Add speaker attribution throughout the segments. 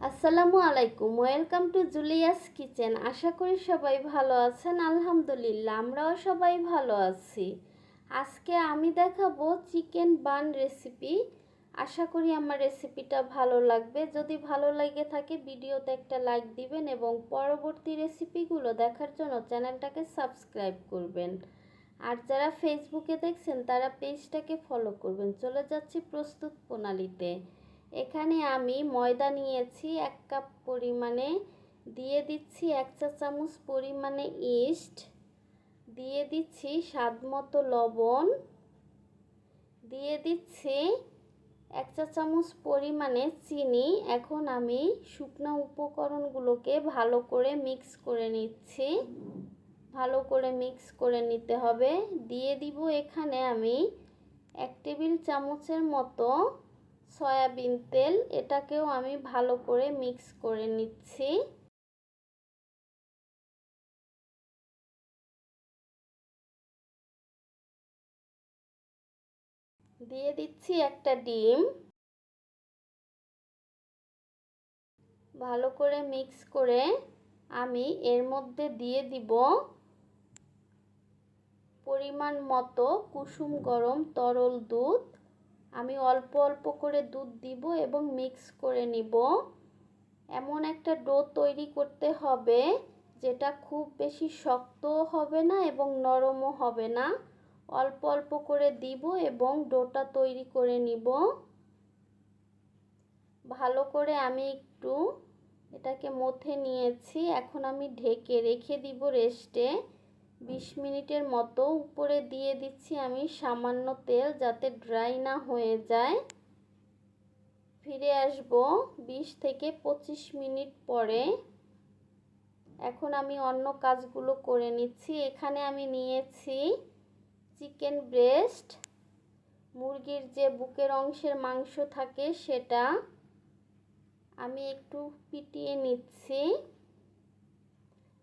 Speaker 1: আসসালামু আলাইকুম, welcome to Julius kitchen. আশা করি সবাই ভালো আছেন। আলহামদুলিল্লাহ, আমরাও সবাই ভালো আছি। আজকে আমি দেখাবো চিকেন বান রেসিপি। আশা করি আমার রেসিপিটা ভালো লাগবে। যদি ভালো লাগে থাকে ভিডিওতে একটা লাইক দিবেন এবং পরবর্তী রেসিপিগুলো দেখার জন্য চ্যানেলটাকে সাবস্ক্রাইব করবেন। আর যারা ফেসবুকে দেখছেন তারা পেজটাকে ফলো করবেন। চলে যাচ্ছি প্রস্তুত প্রণালীতে। এখানে আমি ময়দা নিয়েছি 1 কাপ পরিমাণে, দিয়ে দিচ্ছি 1 চা চামচ পরিমাণে ইস্ট, দিয়ে দিচ্ছি স্বাদ মতো লবণ, দিয়ে দিচ্ছি 1 চা চামচ পরিমাণে চিনি। এখন আমি শুকনো উপকরণগুলোকে ভালো করে মিক্স করে নিচ্ছি। ভালো করে মিক্স করে নিতে হবে। দিয়ে দিব এখানে আমি 1 টেবিল চামচের মতো সয়াবিন তেল। এটাকেও আমি ভালো করে মিক্স করে নিচ্ছি। দিয়ে দিচ্ছি একটা ডিম। ভালো করে মিক্স করে আমি এর মধ্যে দিয়ে দিব পরিমাণ মতো কুসুম গরম তরল দুধ। আমি অল্প অল্প করে দুধ দিব এবং মিক্স করে নিব। এমন একটা ডো তৈরি করতে হবে যেটা খুব বেশি শক্তও হবে না এবং নরমও হবে না। অল্প অল্প করে দিব এবং ডোটা তৈরি করে নিব। ভালো করে আমি একটু এটাকে মথে নিয়েছি। এখন আমি ঢেকে রেখে দিব রেস্টে 20 মিনিটের মতো। উপরে দিয়ে দিচ্ছি আমি সামান্য তেল যাতে ড্রাই না হয়ে যায়। ফিরে আসব 20 থেকে 25 মিনিট পরে। এখন আমি অন্য কাজগুলো করে নিচ্ছি। এখানে আমি নিয়েছি চিকেন ব্রেস্ট, মুরগির যে বুকের অংশের মাংস থাকে সেটা আমি একটু পিটিয়ে নিচ্ছি।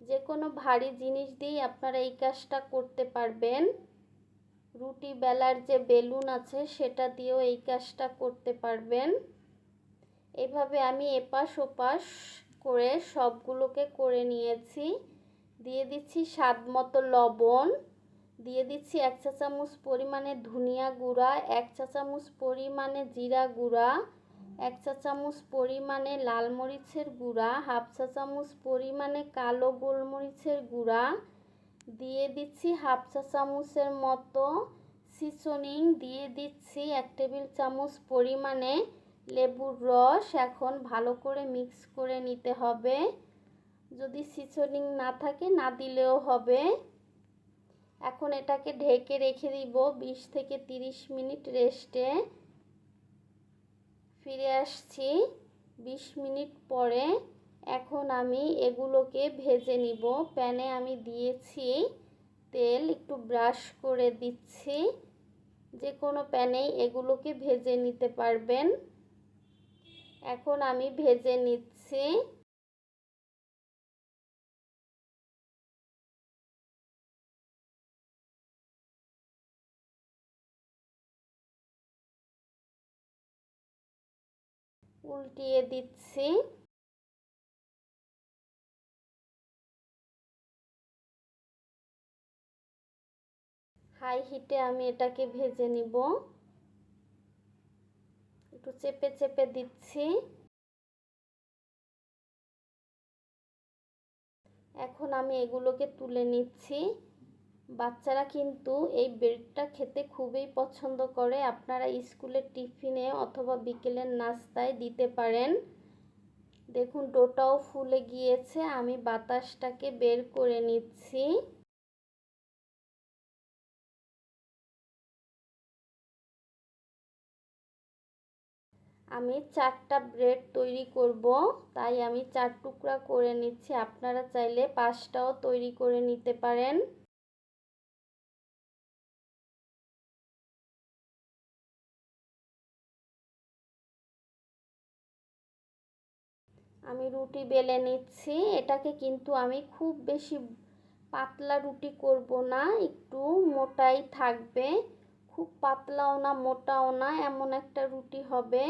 Speaker 1: যে কোনো ভারী জিনিস দিয়ে আপনারা এই কাজটা করতে পারবেন। রুটি বেলার যে বেলুন আছে সেটা দিয়েও এই কাজটা করতে পারবেন। এভাবে আমি এপাশ ওপাশ করে সবগুলোকে করে নিয়েছি। দিয়ে দিচ্ছি স্বাদ মতো লবণ, দিয়ে দিচ্ছি 1 চা চামচ পরিমাণে ধনিয়া গুঁড়া, 1 চা চামচ পরিমাণে জিরা গুঁড়া, 1 চা চামচ পরিমাণে লাল মরিচের গুঁড়া, হাফ চা চামচ পরিমাণে কালো গোলমরিচের গুঁড়া, দিয়ে দিচ্ছি হাফ চা চামচের মতো সিজনিং, দিয়ে দিচ্ছি 1 টেবিল চামচ পরিমাণে লেবুর রস। এখন ভালো করে মিক্স করে নিতে হবে। যদি সিজনিং না থাকে না দিলেও হবে। এখন এটাকে ঢেকে রেখে দিব 20 থেকে 30 মিনিট রেস্টে। ফিরে আসছি 20 মিনিট পরে। এখন আমি এগুলোকে ভেজে নিব। প্যানে আমি দিয়েছি তেল, একটু ব্রাশ করে দিচ্ছি। যে কোনো প্যানেই এগুলোকে ভেজে নিতে পারবেন। এখন আমি ভেজে নিচ্ছি। উল্টিয়ে দিচ্ছি। হাই হিটে আমি এটাকে ভেজে নিব। একটু চেপে চেপে দিচ্ছি। এখন আমি এগুলোকে তুলে নিচ্ছি। বাচ্চারা কিন্তু এই ব্রেডটা খেতে খুবই পছন্দ করে। আপনারা স্কুলের টিফিনে অথবা বিকেলের নাস্তায় দিতে পারেন। দেখুন ডোটাও ফুলে গিয়েছে। আমি বাতাসটাকে বের করে নিচ্ছি। আমি 4টা ব্রেড তৈরি করব, তাই আমি 4 টুকরা করে নিচ্ছি। আপনারা চাইলে 5টাও তৈরি করে নিতে পারেন। আমি রুটি বেলে নিচ্ছি। এটাকে কিন্তু আমি খুব বেশি পাতলা রুটি করব না, একটু মোটাই থাকবে। খুব পাতলাও না মোটাও না, এমন একটা রুটি হবে।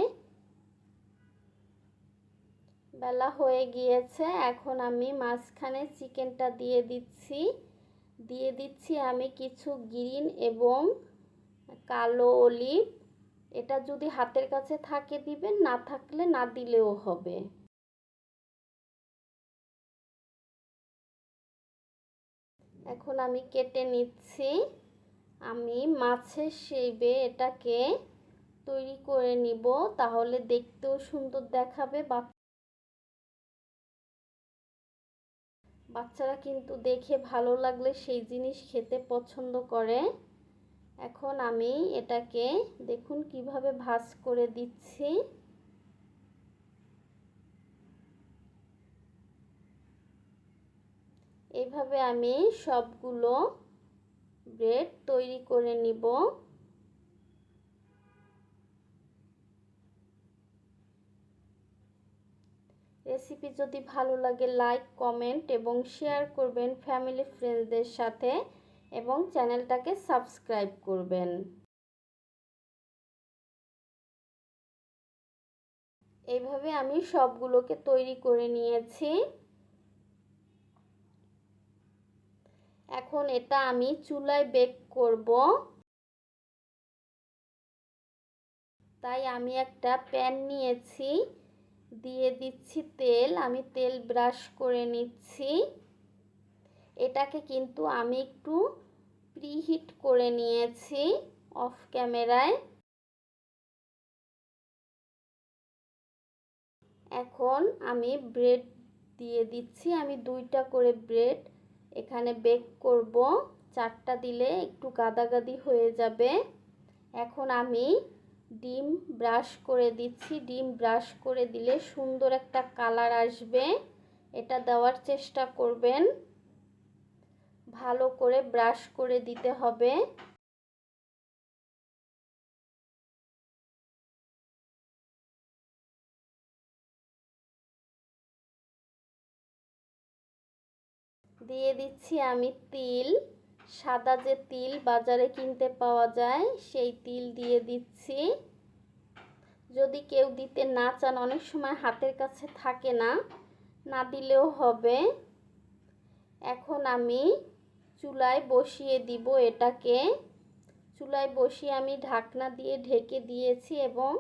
Speaker 1: বেলা হয়ে গিয়েছে, এখন আমি মাঝখানে চিকেনটা দিয়ে দিচ্ছি আমি কিছু গ্রিন এবং কালো অলিভ। এটা যদি হাতের কাছে থাকে দিবেন, না থাকলে না দিলেও হবে। এখন আমি কেটে নিচ্ছি। আমি মাছের শেপে এটাকে তৈরি করে নিব, তাহলে দেখতেও সুন্দর দেখাবে। বাচ্চারা কিন্তু দেখে ভালো লাগলে সেই জিনিস খেতে পছন্দ করে। এখন আমি এটাকে দেখুন কিভাবে ভাঁজ করে দিচ্ছি। এইভাবে আমি সবগুলো ব্রেড তৈরি করে নিব। রেসিপি যদি ভালো লাগে লাইক, কমেন্ট এবং শেয়ার করবেন ফ্যামিলি ফ্রেন্ডসদের সাথে, এবং চ্যানেলটাকে সাবস্ক্রাইব করবেন। এইভাবে আমি সবগুলোকে তৈরি করে নিয়েছি। এখন এটা আমি চুলায় বেক করব। তাই আমি একটা প্যান নিয়েছি, দিয়ে দিচ্ছি তেল। আমি তেল ব্রাশ করে নিচ্ছি। এটাকে কিন্তু আমি একটু প্রিহিট করে নিয়েছি অফ ক্যামেরায়। এখন আমি ব্রেড দিয়ে দিচ্ছি। আমি 2টা করে ব্রেড এখানে বেক করব। 4টা দিলে একটু গাদাগাদি হয়ে যাবে। এখন আমি ডিম ব্রাশ করে দিচ্ছি। ডিম ব্রাশ করে দিলে সুন্দর একটা কালার আসবে। এটা দেওয়ার চেষ্টা করবেন। ভালো করে ব্রাশ করে দিতে হবে। দিয়ে দিচ্ছি আমি তিল। সাদা যে তিল বাজারে কিনতে পাওয়া যায় সেই তিল দিয়ে দিচ্ছি। যদি কেউ দিতে না চান, অনেক সময় হাতের কাছে থাকে না, না দিলেও হবে। এখন আমি চুলায় বসিয়ে দিব এটাকে। চুলায় বসিয়ে আমি ঢাকনা দিয়ে ঢেকে দিয়েছি এবং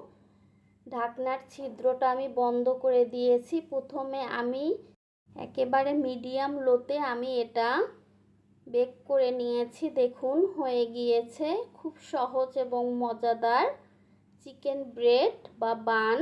Speaker 1: ঢাকনার ছিদ্রটা আমি বন্ধ করে দিয়েছি। প্রথমে আমি একেবারে মিডিয়াম লোতে আমি এটা বেক করে নিয়েছি। দেখুন হয়ে গিয়েছে। খুব সহজ এবং মজাদার চিকেন ব্রেড বা বান।